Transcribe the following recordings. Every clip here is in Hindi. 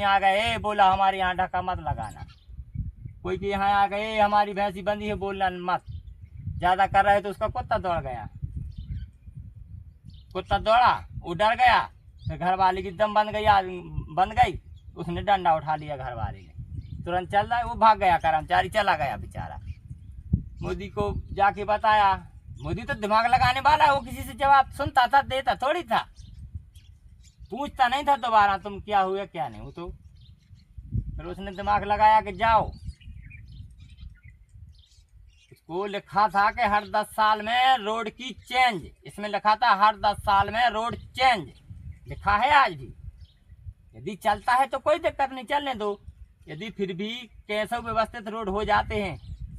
कहीं आ गए बोला हमारे यहाँ ढक्का मत लगाना, कोई के यहाँ आ गए हमारी भैंसी बंधी है बोलना मत, ज़्यादा कर रहे तो उसका कुत्ता दौड़ गया, कुत्ता दौड़ा वो डर गया, फिर घर वाले की दम बंद गई, उसने डंडा उठा लिया, घर वाले ने तुरंत चल रहा है, वो भाग गया, कर्मचारी चला गया बेचारा। मोदी को जाके बताया, मोदी तो दिमाग लगाने वाला है, वो किसी से जवाब सुनता था, देता थोड़ी था, पूछता नहीं था दोबारा तुम क्या हुआ क्या नहीं। वो तो फिर उसने दिमाग लगाया कि जाओ, उसको लिखा था कि हर 10 साल में रोड की चेंज, इसमें लिखा था हर 10 साल में रोड चेंज, लिखा है आज भी। यदि चलता है तो कोई दिक्कत नहीं, चलने दो, यदि फिर भी कैसे व्यवस्थित रोड हो जाते हैं,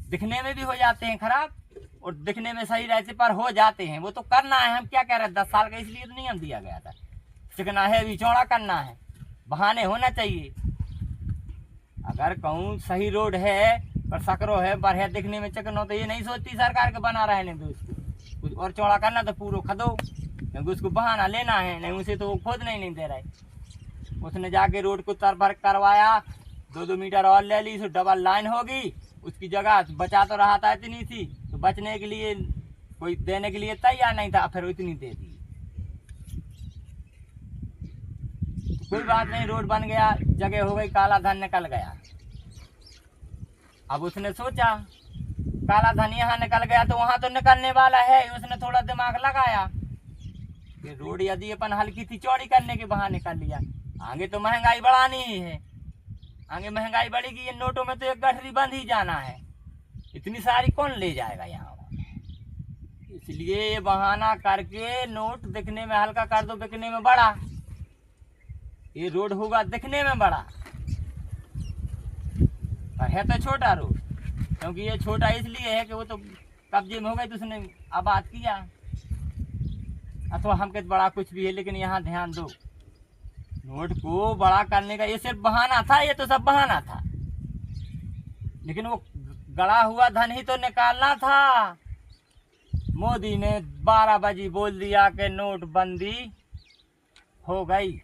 दिखने में भी हो जाते हैं खराब और दिखने में सही रहते पर हो जाते हैं, वो तो करना है। हम क्या कह रहे हैं, 10 साल का इसलिए तो नियम दिया गया था, चिकना है अभी चौड़ा करना है, बहाने होना चाहिए। अगर कहूँ सही रोड है पर सकरो है बढ़िया दिखने में चिकनो, तो ये नहीं सोचती सरकार के बना रहे नहीं तो उसको कुछ और चौड़ा करना तो पूरा खदो, क्योंकि उसको बहाना लेना है, नहीं उसे तो वो खोद नहीं दे रहे। उसने जाके रोड को तरफर करवाया, 2-2 मीटर और ले ली, तो डबल लाइन होगी, उसकी जगह बचा तो रहा था इतनी थी, तो बचने के लिए कोई देने के लिए तैयार नहीं था, फिर इतनी दे दी। कोई बात नहीं, रोड बन गया, जगह हो गई, काला धन निकल गया। अब उसने सोचा काला धन यहाँ निकल गया तो वहां तो निकलने वाला है, उसने थोड़ा दिमाग लगाया कि रोड यदि अपन हल्की थी चौड़ी करने के बहाने कर लिया, आगे तो महंगाई बढ़ानी ही है, आगे महंगाई बढ़ेगी, ये नोटों में तो एक गठरी बंद ही जाना है, इतनी सारी कौन ले जाएगा यहाँ, इसलिए ये बहाना करके नोट दिखने में हल्का कर दो, बिकने में बड़ा, ये रोड होगा दिखने में बड़ा पर है तो छोटा रोड, क्योंकि ये छोटा इसलिए है कि वो तो कब्जे में हो गई तो उसने आबाद किया, अथवा हम कहते बड़ा कुछ भी है, लेकिन यहाँ ध्यान दो, नोट को बड़ा करने का ये सिर्फ बहाना था, ये तो सब बहाना था, लेकिन वो गड़ा हुआ धन ही तो निकालना था। मोदी ने 12 बजे बोल दिया कि नोटबंदी हो गई,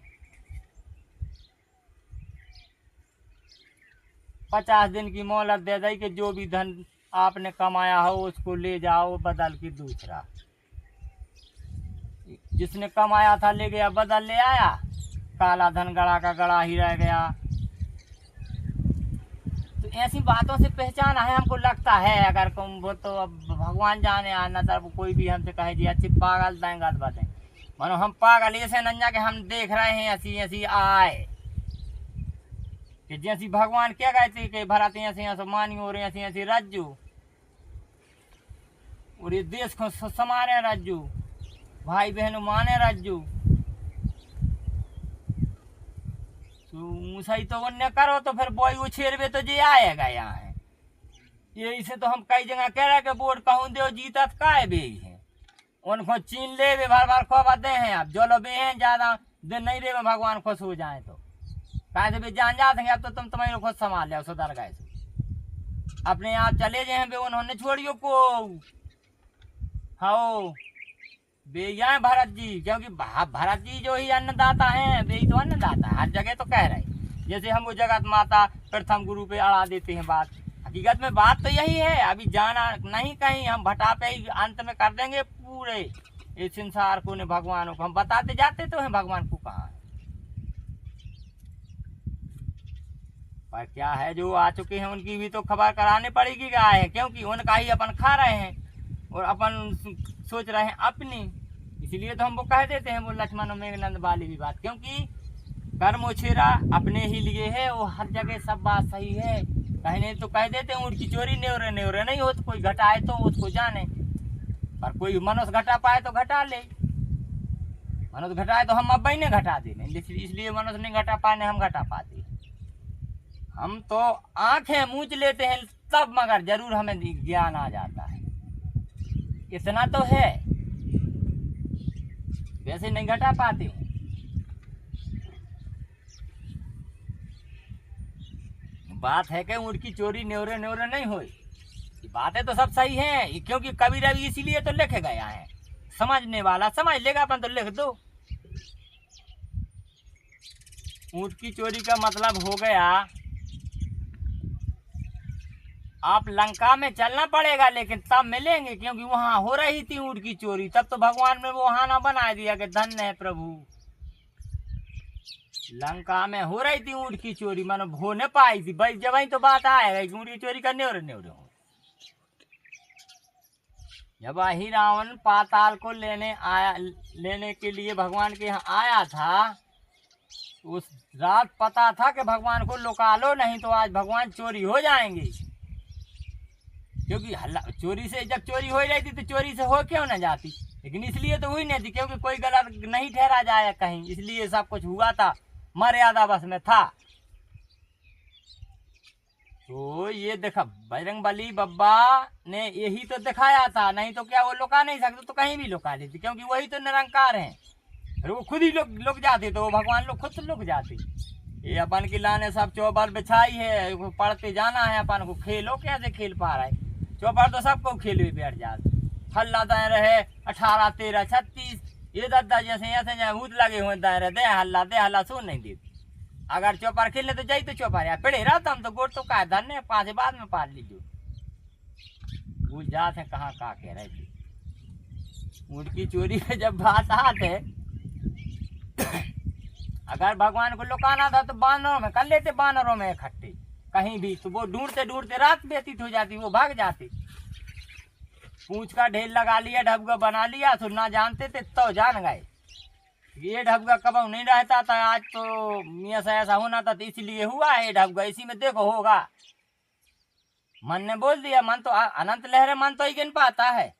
50 दिन की मोहलत दे दी कि जो भी धन आपने कमाया हो उसको ले जाओ बदल के दूसरा, जिसने कमाया था ले गया बदल ले आया, काला धन गड़ा का गड़ा ही रह गया। तो ऐसी बातों से पहचाना है, हमको लगता है, अगर तुम वो तो अब भगवान जाने आना तब कोई भी हमसे कहे जी अच्छी पागल देंगे बातें, मानो हम पागल ऐसे नंजा के हम देख रहे हैं ऐसी ऐसी आए कि जैसी भगवान क्या कहते कि भराते ऐसे ऐसे मानी हो रहे ऐसी ऐसी रज्जू, और ये देश को समारे रज्जू, भाई बहनों माने रज्जू, तो सही तो उन्ने करो तो फिर बोई उछेरवे तो जे आएगा यहाँ है। यही से तो हम कई जगह कह रहे कि वोट कहूँ दे जीतत काय बे है, उनको चीन ले वे भर भर खोबा दे हैं, अब जो लो बे हैं ज्यादा दिन नहीं रे भगवान खुश हो जाए तो कहे से भी जान जाते हैं, अब तो तुम तुम्हारे खुद संभाल लिया सुधर गए अपने आप चले जाए बे, उन्होंने छोड़ियो को हाँ बे यहाँ भरत जी, क्योंकि भरत जी जो ही अन्नदाता हैं वे ही तो अन्नदाता हर जगह तो कह रहे, जैसे हम वो जगत माता प्रथम गुरु पे अड़ा देते हैं बात, हकीकत में बात तो यही है, अभी जाना नहीं कहीं, हम भटापे ही अंत में कर देंगे पूरे इस संसार को ने भगवानों को, हम बताते जाते तो हैं भगवान को कहाँ है, पर क्या है जो आ चुके हैं उनकी भी तो खबर कराने पड़ेगी क्या है, क्योंकि उनका ही अपन खा रहे हैं और अपन सोच रहे हैं अपनी, इसलिए तो हम वो कह देते हैं वो लक्ष्मण और मेघनंद वाली भी बात, क्योंकि कर्म उछेरा अपने ही लिए है, वो हर जगह सब बात सही है, कहने तो कह देते हैं उनकी चोरी न्योरे न्योरे नहीं हो, तो कोई घटाए तो उसको जाने, पर कोई मनुष्य घटा पाए तो घटा ले, मनुष्य घटाए तो हम अब ने घटा दे, इसलिए मनुष्य नहीं घटा पाए हम घटा पाते, हम तो आंखें मूंछ लेते हैं तब मगर जरूर हमें ज्ञान आ जाता है, इतना तो है, वैसे नहीं घटा पाते हैं। बात है कि उनकी चोरी न्योरे न्योरे नहीं हुई, बातें तो सब सही हैं, क्योंकि कबीर रवि इसीलिए तो लिखे गया है, समझने वाला समझ लेगा, अपन तो लिख दो, ऊँट की चोरी का मतलब हो गया, आप लंका में चलना पड़ेगा लेकिन तब मिलेंगे, क्योंकि वहां हो रही थी ऊँट की चोरी। तब तो भगवान ने वो हाना बना दिया कि धन्य है प्रभु, लंका में हो रही थी ऊँट की चोरी, मानो हो न पाई थी भाई। जब वही तो बात आएगा कि ऊँट की चोरी करने और हो। जब वही रावण पाताल को लेने के लिए भगवान के यहाँ आया था, उस रात पता था कि भगवान को लुका लो, नहीं तो आज भगवान चोरी हो जाएंगे। क्योंकि चोरी से जब चोरी हो जाती तो चोरी से हो क्यों न जाती, लेकिन इसलिए तो हुई नहीं थी क्योंकि कोई गलत नहीं ठहरा जाए कहीं, इसलिए सब कुछ हुआ था, मर्यादा बस में था। तो ये देखा बजरंगबली बब्बा ने यही तो दिखाया था, नहीं तो क्या वो लुका नहीं सकते, तो कहीं भी लुका लेते, क्योंकि वही तो निरंकार हैं। अरे वो खुद ही लुक जाते, तो वो भगवान लोग खुद लुक जाते। ये अपन की लाने सब चौबर बिछाई है, पढ़ते जाना है अपन को। खेलो कैसे खेल पा रहा है, चौपर तो सबको खेल भी बैठ जाते। हल्ला दाए रहे 18 13 36, ये दादा जैसे ऐसे भूत लगे हुए दाए रहे, दे हल्ला सुन नहीं देते। अगर चौपर खेलने तो जाई तो चौपर यार पेड़े रहता, हम तो गोट तो का धरने पाँच बाद में पाल लीजिए। भूल जाते कहाँ कहाँ कह रहे थे। ऊँट की चोरी में जब बात आते, अगर भगवान को लुकाना था तो बानरों में कर लेते, बानरों में इकट्ठे कहीं भी, तो वो ढूंढते ढूंढते रात व्यतीत हो जाती, वो भाग जाते। पूंछ का ढेर लगा लिया, ढबगा बना लिया, तो ना जानते थे तो जान गए। ये ढबगा कब नहीं रहता था, आज तो मियाँ से ऐसा होना था, तो इसलिए हुआ है ढबगा, इसी में देखो होगा। मन ने बोल दिया, मन तो अनंत लहर, मन तो ही गिन पाता है,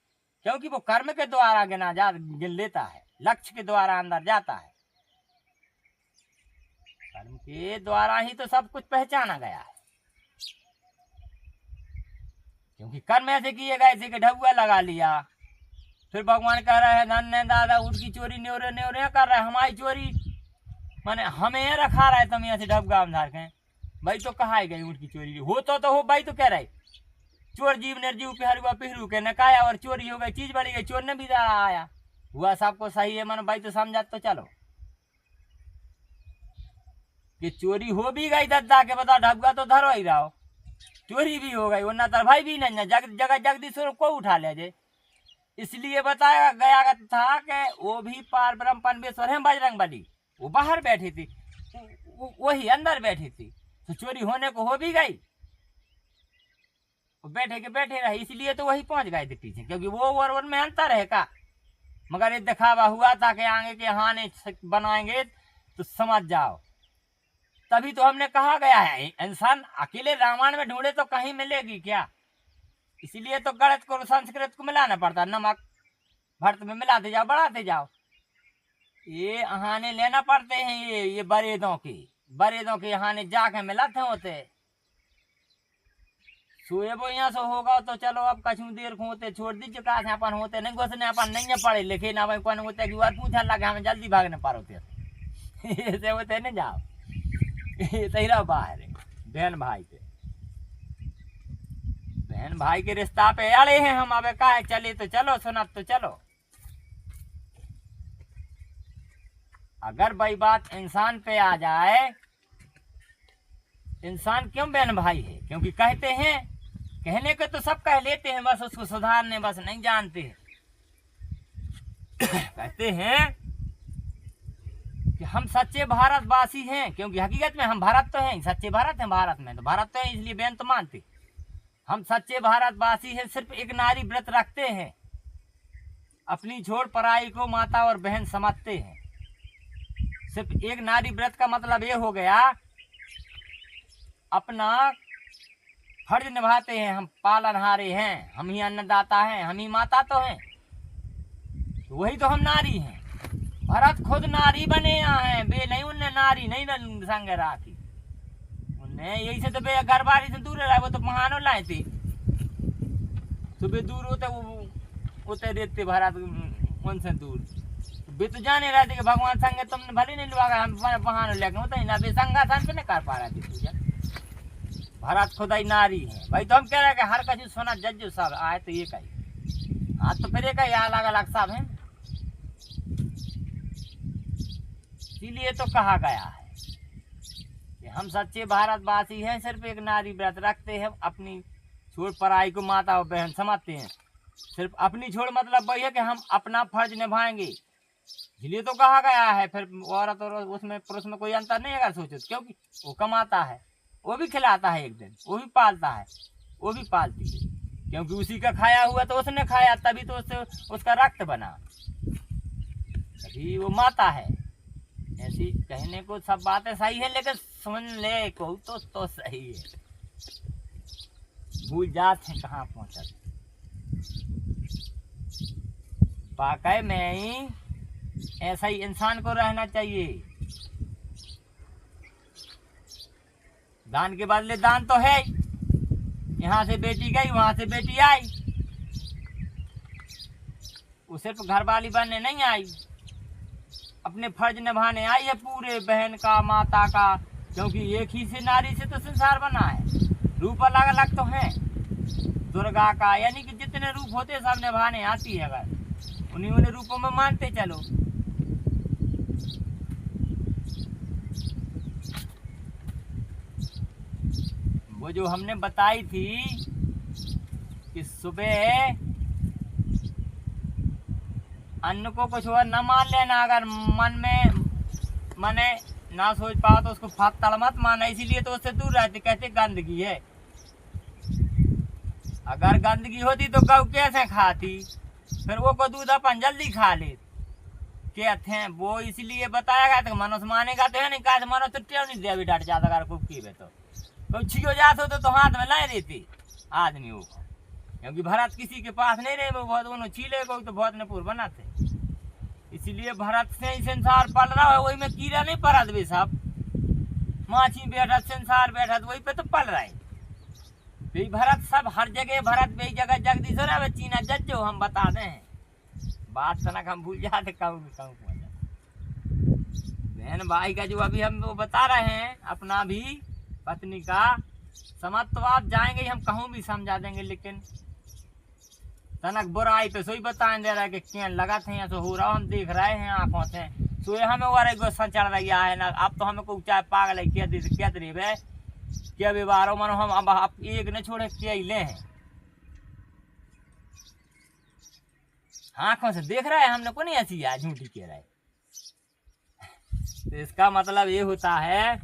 क्योंकि वो कर्म के द्वारा गिन लेता है, लक्ष्य के द्वारा अंदर जाता है। कर्म के द्वारा ही तो सब कुछ पहचाना गया है, क्योंकि कर्म ऐसे किए गए थे कि ढबुआ लगा लिया। फिर भगवान कह रहा है धन्य दादा ऊँट की चोरी न्योरे न्योरे कर रहा है, हमारी चोरी माने हमें रखा रहा है, तुम यहाँ से ढबगा धार के भाई। तो कहा गई ऊँट की चोरी हो तो हो भाई, तो कह रहे चोर जीव निर्जीव पिहरुआ पिहरू के नकाया, और चोरी हो गई, चीज बढ़ी गई, चोर ने भी आया, हुआ सबको सही है मन भाई। तो समझा तो चलो कि चोरी हो भी गई दद्दा के बता, ढबगा तो धरो ही रहो, चोरी भी हो गई, वरना तर भाई भी नहीं जगह जगदीश्वर को उठा ले जे। इसलिए बताया गया था कि वो भी पार ब्रह्म परमेश्वर है बजरंगबली, वो बाहर बैठी थी, वही अंदर बैठी थी, तो चोरी होने को हो भी गई, वो बैठे के बैठे रहे, इसलिए तो वही पहुंच गए थे पीछे, क्योंकि वो और में अंतर है का। मगर ये दिखावा हुआ था कि आगे के हाने बनाएंगे तो समझ जाओ। तभी तो हमने कहा गया है इंसान अकेले रामायण में ढूंढे तो कहीं मिलेगी क्या, इसलिए तो गणित को संस्कृत को मिलाना पड़ता, नमक भरत में मिलाते जाओ, बढ़ाते जाओ। ये अहाने लेना पड़ते हैं, ये बरेदों के अहाने जाके मिलाते होते। सोए वो यहाँ से होगा तो चलो अब कछू देर को होते छोड़ दीजिए, कहा से अपन होते नहीं घुसने, अपन नहीं पढ़े लिखे ना भाई, कौन होते कि बार पूछा लगे हमें जल्दी भागने पर होते ऐसे होते नहीं जाओ। ये तेरा बाहर है बहन भाई पे, बहन भाई के रिश्ता पे अड़े हैं हम, अब कहा चले तो चलो, सुना तो चलो। अगर भाई बात इंसान पे आ जाए, इंसान क्यों बहन भाई है, क्योंकि कहते हैं, कहने के तो सब कह लेते हैं, बस उसको सुधारने बस नहीं जानते हैं। कहते हैं कि हम सच्चे भारतवासी हैं, क्योंकि हकीकत में हम भारत तो हैं, सच्चे भारत हैं, भारत में तो भारत तो है, इसलिए बहन तो मानते। हम सच्चे भारतवासी हैं, सिर्फ एक नारी व्रत रखते हैं, अपनी छोड़ पराई को माता और बहन समझते हैं। सिर्फ एक नारी व्रत का मतलब ये हो गया, अपना फर्ज निभाते हैं, हम पालनहारे हैं, हम ही अन्नदाता हैं, हम ही माता तो हैं, तो वही तो हम नारी हैं। भरत खुद नारी बने हैं, बे नहीं उनने नारी नहीं संग राखी, उनने यही से तो बे घर बारी से दूर रहा, वो तो महानो लाए थे, सुबह दूर होते वो देते भरत उनसे दूर, बे तो जाने रहे थे कि भगवान संग तुमने भले नहीं लुआ, हम महानो लेके होता ही ना, बे संगा सन पे नहीं कर पा रहे थे पूजा। भरत खुद ही नारी है भाई, तो हम कह रहे हैं कि हर कछु सोना जज्जो सब आए तो ये कही, हाँ तो फिर एक ही अलग अलग सब है, इसीलिए तो कहा गया है कि हम सच्चे भारतवासी हैं, सिर्फ एक नारी व्रत रखते हैं, अपनी छोड़ पराई को माता और बहन समझते हैं, सिर्फ अपनी छोड़ मतलब वही है कि हम अपना फर्ज निभाएंगे। इसलिए तो कहा गया है, फिर औरत और उसमें पुरुष में कोई अंतर नहीं अगर सोचो, क्योंकि वो कमाता है, वो भी खिलाता है, एक दिन वो भी पालता है, वो भी पालती है, क्योंकि उसी का खाया हुआ तो उसने खाया, तभी तो उससे उसका रक्त बना, तभी वो माता है। ऐसी कहने को सब बातें सही है, लेकिन सुन ले को तो सही है, भूल जाते हैं कहाँ पहुंचा। वाकई में ही ऐसा ही इंसान को रहना चाहिए। दान के बदले दान तो है, यहाँ से बेटी गई वहां से बेटी आई, वो सिर्फ घर वाली बनने नहीं आई, अपने फर्ज निभाने आई है पूरे, बहन का, माता का, क्योंकि एक ही से नारी से तो संसार बना है। रूप अलग अलग तो हैं, दुर्गा का, यानी कि जितने रूप होते सब निभाने आती है, अगर उन्हीं उन्हीं रूपों में मानते चलो। वो जो हमने बताई थी कि सुबह अन्न को कुछ और न मान लेना, अगर मन में मने ना सोच पाओ तो उसको फत्तड़ मत माना, इसीलिए तो उससे दूर रहते, कहते गंदगी है। अगर गंदगी होती तो गौ कैसे खाती, फिर वो को दूध अपन जल्दी खा ले, कहते हैं वो इसलिए बताया गया था, मनुष्य मानेगा तो है नहीं, कहा मनुष्य तो टेव नहीं दिया भी डट जाता, अगर कुकी है तो छियो जाते हो तो हाथ में लाए देते आदमी वो, क्योंकि भरत किसी के पास नहीं रहे, वो बहुत उन्होंने छीले को तो बहुत नपुर बनाते, इसीलिए भरत से ही संसार पल रहा है, वही में कीड़ा नहीं पड़त वे सब, माछी बैठत संसार बैठत वही पे तो पल रहा है। भरत सब हर जगह, भरत भी जगह जगदीश रहा चीना जज जो हम बता दें बात तनक हम भूल जाते कहूँ बहन भाई का जो अभी हम वो बता रहे हैं, अपना भी पत्नी का समझ तो आप जाएंगे, हम कहूँ भी समझा देंगे, लेकिन तनक बुराई पे सोई बताएं दे रहा है कि क्या लगा थे या तो हो रहा, हम देख रहे हैं आंखों से, सोए हमें वारे गुस्सा चढ़ रहा है ना, अब तो हमें को चाहे पागल है क्या तरीबे क्या व्यवहार मानो, हम अब आप एक न छोड़े क्या ले हैं, आंखों से देख रहा है, हमने को नहीं ऐसी याद झूठी कह रहा है। तो इसका मतलब ये होता है,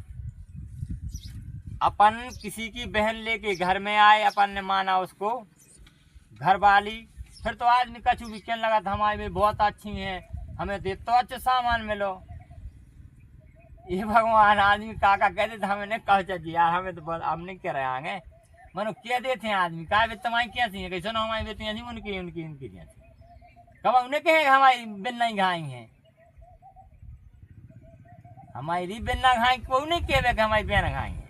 अपन किसी की बहन लेके घर में आए, अपन ने माना उसको घर वाली, फिर तो आदमी कछु भी कहने लगा था हमारी भी बहुत अच्छी है, हमें तो अच्छा सामान मिलो, ये भगवान आदमी काका कहते थे हमें नहीं कह चाहिए यार, हमें तो बहुत हम नहीं कह रहे आगे मनो कह देते हैं आदमी का तुम्हारी क्या सी है, कैसे ना हमारी बेटियाँ थी उनकी उनकी उनकी कब उन्हें कहे हमारी बिन्ना घाई है, हमारी बिन्ना घाई को नहीं कहे कि हमारी बहन घाई है,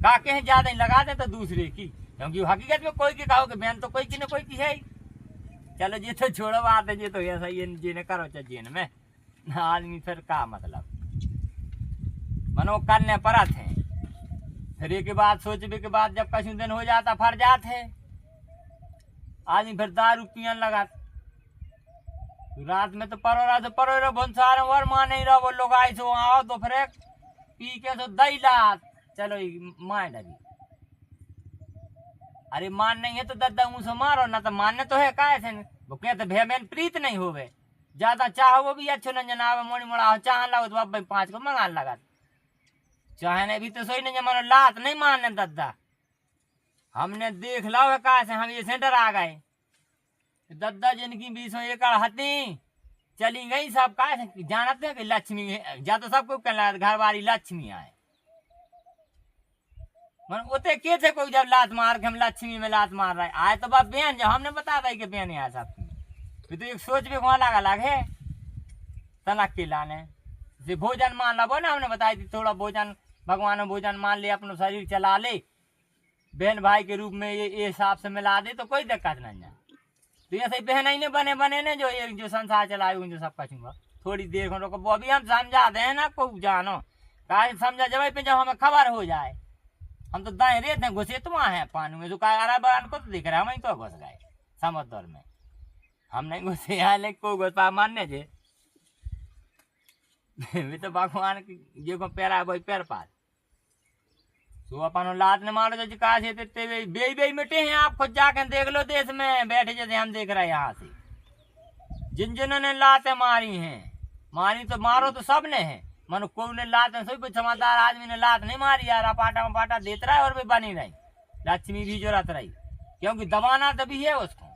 काके हैं ज्यादा नहीं लगा दे तो दूसरे की, क्योंकि हकीकत में कोई की कहो कि बहन तो कोई की न कोई की है। चलो ये तो छोड़ो बात है, ये तो ऐसा ये जिन्हें करो चाहिए में आदमी, फिर का मतलब मनो करने परत है, फिर एक बात सोचने के बाद जब कछु दिन हो जाता फर जात है आदमी, फिर दारू पियन लगा, रात में तो परो भंसार और मान नहीं रहा, वो लोग आई सो आओ तो फिर पी के तो दई लात चलो मार डरी, अरे मान नहीं है तो दद्दा मुँह से मारो ना, तो मानने तो है का ऐसे वो कहते भे बहन प्रीत नहीं होवे, ज्यादा चाहो वो भी अच्छो न जनाब मोड़ी मोड़ा चाह ला तो अब 5 को मंगा लगा, चाहने भी तो सोई नहीं मानो लात नहीं मानने दद्दा, हमने देख ला का से हम ये सेंटर आ गए, दद्दा जिनकी 20 एकड़ हती चली गई सब का जानते हैं कि लक्ष्मी है, जा तो सबको कहला घर वाली लक्ष्मी आए, मन उते के थे कोई जब लात मार के हम लक्ष्मी में लात मार रहे आए, तो बाप बहन जब हमने बता दी कि बहन आया सब, फिर तो एक सोच भी वहां लगा लगे तनक के लाने से भोजन मान ला, वो ना हमने बताई थी थोड़ा भोजन भगवान भोजन मान ले, अपना शरीर चला ले, बहन भाई के रूप में ये हिसाब से मिला दे तो कोई दिक्कत नहीं है। तो ऐसे बहन ही ने बने ने जो एक जो संसार चलाए जो सब कछूंगा, थोड़ी देर को रोको वो भी हम समझा दे ना को जानो का समझा जब पे जब हमें खबर हो जाए, हम तो दाएं रेत हैं घुसे तो वहाँ है पानी में, जो कहा बरान को तो दिख रहा है, हम तो घुस गए समुद्र में, हम नहीं घुसे यहाँ ले को घुस पा मानने जे भी तो भगवान की जो पैरा वही पैर पास तो अपन लात ने मारो जो कहा से तेरे बे बे मिटे हैं। आप खुद जाके देख लो देश में बैठे जैसे हम देख रहे हैं यहाँ से। जिन जिन्होंने लातें मारी हैं, मारी तो मारो तो सब ने है, मनु को ने लात सभी समझदार आदमी ने लात नहीं मारी यार। पाटा में पाटा देता रहा है और भी बनी रही, लक्ष्मी भी जरूरत रही, क्योंकि दबाना तभी है उसको।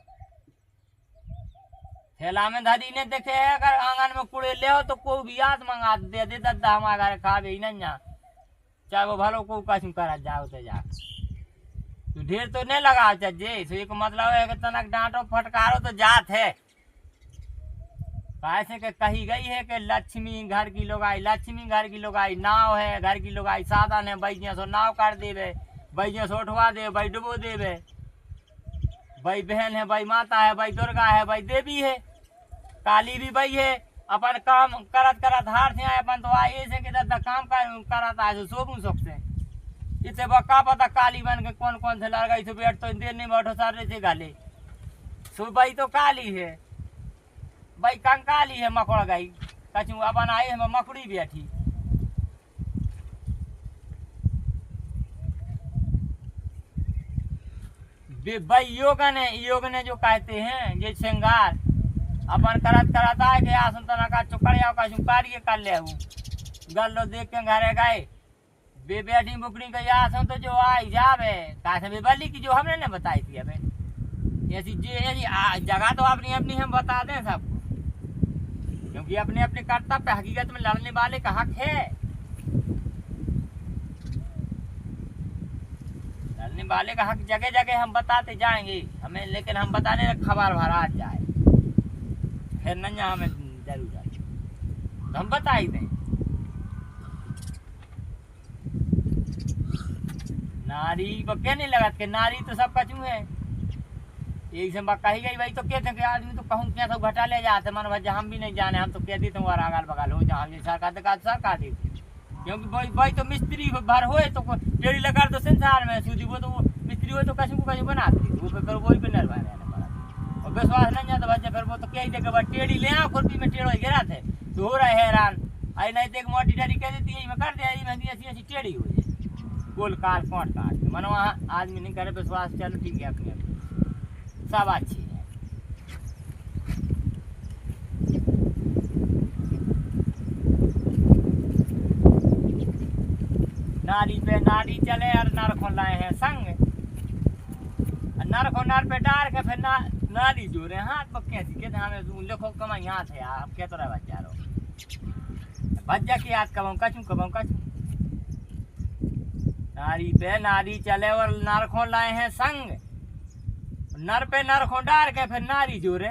थैला में धरी ने देखे है, अगर आंगन में कूड़े ले हो तो कोई भी याद मंगा दे दे दद्दा हमारे घर खा भी नहीं जा, चाहे वो भलो को कसम करा जाओ तो जा। तो ढेर तो नहीं लगा चाहिए, तो एक मतलब है कि तनक डांटो फटकारो तो जात है। कैसे के कही गई है कि लक्ष्मी घर की लुगाई, लक्ष्मी घर की लुगाई, नाव है घर की लुगाई, साधन है बैजिया सो नाव काट देवे, बैजिया सो उठवा दे, भाई डुबो देवे, भाई बहन है, भाई माता है, भाई दुर्गा है, भाई देवी है, काली भी भाई है। अपन काम करत करत हार से आए, अपन तो आए से कि काम करत आए सोबू सकते इसे बक्का पता काली बन के कौन कौन से लड़ गई तो बैठ तो देर नहीं बैठो सारे से गाले सो भाई तो काली है, भाई कंकाली है, मकड़ गई कचू अपन आई है मकड़ी बैठी। भाई योग ने जो कहते हैं ये श्रृंगार अपन करत करत आए के आसन तना का चुकड़िया का चुकारिए कर ले गल्लो देख के घरे गए बे बैठी बुकड़ी का आसन तो जो आई जावे कासे बे बली की जो हमने ने बताई थी। अबे ऐसी जगह तो अपनी अपनी हम बता दें सबको, क्योंकि अपने अपने कर्तव्य हकीकत में लड़ने वाले का हक है, लड़ने वाले का हक जगह जगह हम बताते जाएंगे हमें, लेकिन हम बताने खबर भरा जाए फिर नंजा हमें जरूर जाए तो हम बता ही दें। नारी को क्या नहीं लगत के नारी तो सब कचू है, एक से कही गई भाई तो कहते कि आदमी तो कहूँ क्या सब घटा ले जाते मन भैया हम भी नहीं जाने, हम तो कह देते हूँ अगल बगल हो जहाँ सरकार देती, क्योंकि भाई तो मिस्त्री भर हो तो टेढ़ी लगा तो संसार में सूदी वो तो मिस्त्री हो तो कहीं को कहीं बनाती वो फिर वही पे निर्भर रहने पड़ा और विश्वास नहीं जाता बच्चे फिर वो तो कह देगा टेढ़ी ले आओ खुरपी में टेढ़ो गिरा थे तो हो रहा है हैरान। आई नहीं देख मोटी डारी कह देती है कर दे ऐसी ऐसी टेढ़ी हो जाए गोल काट कोट काट मनो वहाँ आदमी नहीं करे विश्वास, चलो ठीक है अपने सब अच्छी है। नारी पे नारी चले और नर को लाए हैं संग, नर को नर पे डाल के फिर नारी जोड़े हाथ पक्के सीखे हमें लिखो कमाई हाथ है आप क्या तो रहा बच्चा रो भज्जा की याद कबाऊ कचू नारी पे नारी चले और नर को लाए हैं संग, नर पे नर को डाल के फिर नारी जोड़े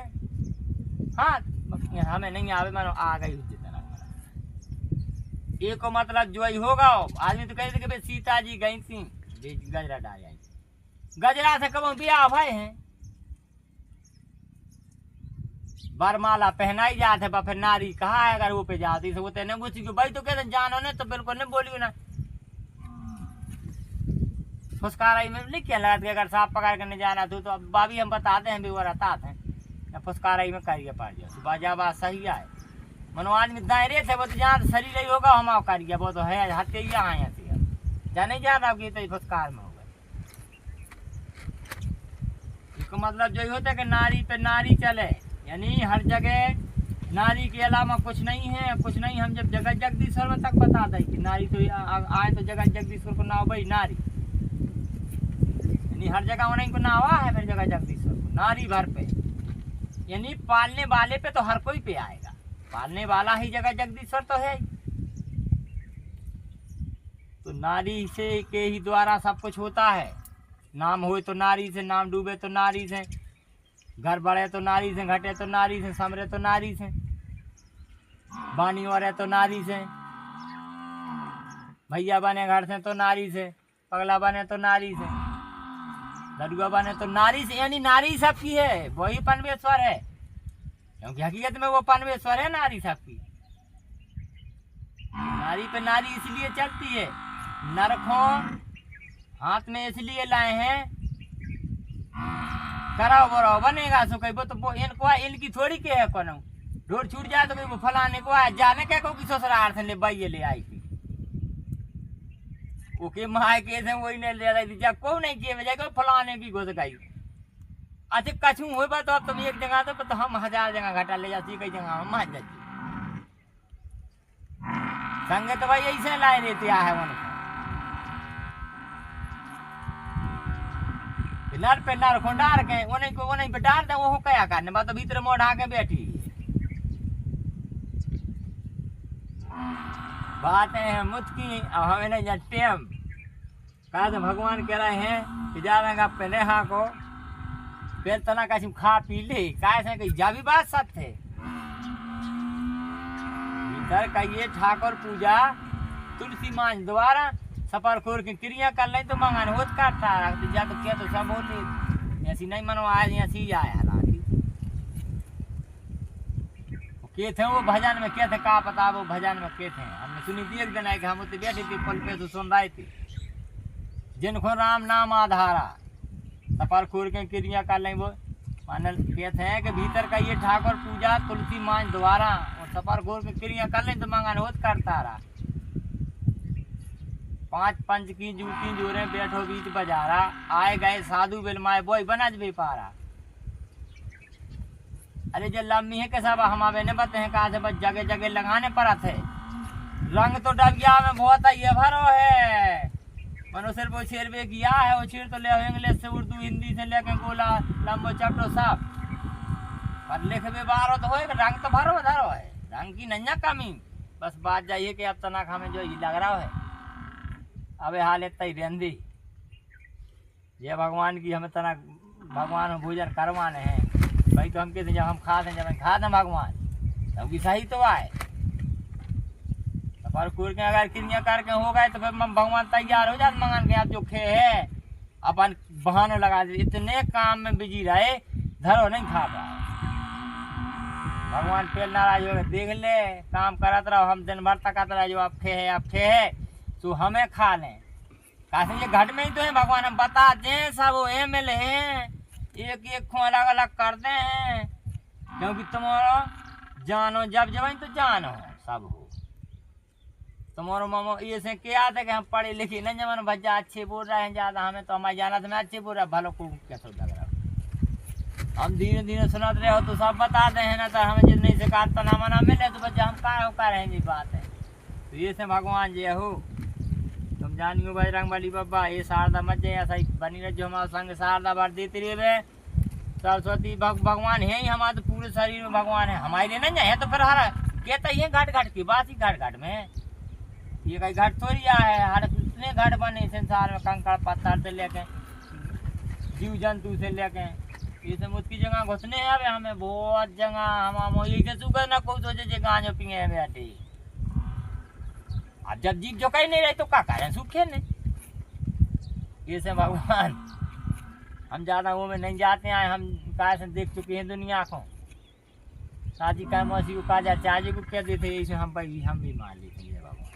हाथ हमें नहीं आवे मानो आ गई ये को मतलब जो ही होगा आदमी तो कहते कि सीता जी गई थी गजरा डाल आई गजरा से कब बिया भाई हैं बरमाला पहनाई जाते फिर नारी कहा है अगर वो पे जाती तो वो तेने कुछ भाई तो कहते जानो ने तो बिल्कुल नहीं बोलियो ना फुसकाराई में लिख के लगा अगर सांप पकड़ करने जाना तो अब बाबी हम बताते हैं भी वो रहता है फुसकाराई में करिए पा जाओ सुबह जा बात सही है मनो आदमी दायरे थे वो तो जहाँ शरीर ही होगा हम आओ करिए वो तो है हत्या ही यहाँ जाने जाना आपकी तो फुसकार में होगा। इसको मतलब जो होता है कि नारी पे नारी चले यानी हर जगह नारी के अलावा कुछ नहीं है कुछ नहीं। हम जब जगत जगदीश्वर में तक बता दें कि नारी तो आए तो जगत जगदीश्वर को नाव भाई नारी यानी हर जगह उन्हीं को नावा है फिर जगत जगदीश्वर को नारी भर पे यानी पालने वाले पे तो हर कोई पे आएगा, पालने वाला ही जगत जगदीश्वर तो है। तो नारी से के ही द्वारा सब कुछ होता है, नाम होए तो नारी से, नाम डूबे तो नारी से, घर बढ़े तो नारी से, घटे तो नारी से, समरे तो नारी से, बानी और तो नारी से, भैया बने घर से तो नारी से, पगला बने तो नारी से, दरुआ बने तो नारी से। यानी नारी सबकी है, वही परमेश्वर है, क्योंकि हकीकत में वो परमेश्वर है नारी सबकी। नारी पे नारी इसलिए चलती है, नरखों हाथ में इसलिए लाए हैं कराओ बराओ बनेगा सो कहीं वो तो इनको इनकी थोड़ी के है कोनो ढोर छूट जाए तो कहीं वो फलाने को आया जाने क्या को कि ससुराल से ले भाई ले आई थी ओके माए के से वही ने ले रही जा को नहीं किए वजह को फलाने की घुस गई। अच्छा कछु हो बा तो तुम एक जगह तो हम 1000 जगह घटा ले जाती कई जगह हम मान जाती संगे तो भाई ऐसे लाए रहते है उनको पिलर पे नर खोंडार के उन्हें पे डाल दे वो क्या करने बात तो भीतर मोड़ के बैठी बातें हैं मुझकी अब हमें नहीं जानते हम कहा तो भगवान कह रहे हैं कि जाएगा पहले हाँ को फिर तना का खा पी ले कैसे कही जा भी बात सत्य है इधर कहिए ठाकुर पूजा तुलसी मांझ द्वारा सफर खोर की क्रिया कर ले तो मंगन होत करता जा तो क्या तो सब होते ऐसी नहीं मनो आए ऐसी आया हालांकि के थे वो भजन में के थे का पता वो भजन में के थे हमने सुनी थी एक दिन आए कि हम उतने बैठे थे पल पे तो सुन रहे थे जिनको राम नाम आधारा सफर खोर के क्रिया कर लें वो मानल कहते हैं कि भीतर का ये ठाकुर पूजा तुलसी मांझ द्वारा और सफर खोर की क्रिया कर लें तो मंगन होत करता रहा 5 पंच की जूती जोरे बैठो बीच बजारा आए गए साधु बिलमाए बोई बनज भी पारा। अरे जो लम्बी है के सब हम आवे ने बते हैं कहा से बस जगह जगह लगाने पड़ा थे रंग तो डबिया में बहुत ये भरो है मनो सिर्फ वो शेर भी किया है वो शेर तो ले इंग्लिश से उर्दू हिंदी से लेके गोला लंबो चपटो सब पर लिख भी बारो तो हो रंग तो भरो धरो है रंग की नन्या कमी बस बात जाइए कि अब तनाक हमें जो लग रहा है अबे हाल इतना ही रेंदी ये भगवान की हमें तना भगवान भोजन करवाने हैं भाई तो हम कहते जब हम खाते हैं जब हम खाते हैं भगवान तब की सही तो आए पर कुर के अगर क्रिया करके हो गए तो फिर भगवान तैयार हो जाते मंगन के आप जो खे है अपन बहाने लगा दे इतने काम में बिजी रहे धरो नहीं खा पाए भगवान फिर नाराज हो देख ले काम करत रहो हम दिन भर तक रहे जो आप खे है तो हमें खा लें कैसे ये घट में ही तो है भगवान हम बताते हैं सब वो एमएल हैं एक एक को अलग अलग करते हैं क्योंकि तुम्हारा जानो जब जब तो जानो सब हो तुम्हारा मामो ये से क्या था कि हम पढ़े लिखे नहीं जमान बच्चा अच्छे बोल रहे हैं ज्यादा हमें तो हमारे जाना तो मैं अच्छे बोल रहा भलो को कैसे लग रहा हम धीरे धीरे सुनाते रहे हो तो सब बताते हैं ना तो हमें जितनी शिकायत ना मना मिले तो बच्चा हम का रहे जी बात है तो ये से भगवान जी हो तुम जानियो बजरंग बली बाबा ये शारदा मत जाए ऐसा ही बनी रहे जो हमारे संग शारदा बार देती रहे सरस्वती भगवान है ही हमारे तो पूरे शरीर में भगवान है हमारे लिए नहीं जाए तो फिर हर कहता ही घाट घाट की बात ही घाट घाट में ये कहीं घाट थोड़ी है हर इतने घाट बने संसार में कंकड़ पत्थर से लेके जीव जंतु से लेके ये सब उसकी जगह घुसने है हमें बहुत जगह हम ये सुगर ना कोई सोचे गांजो पिए बैठे अब जब जीव जो कहीं नहीं रहे तो क्या करें सूखे नहीं ये से भगवान हम ज्यादा वो में नहीं जाते हैं हम कहा से देख चुके हैं दुनिया को शादी का मौसी को कहा चाची को कह देते हम भी मान लेते हैं भगवान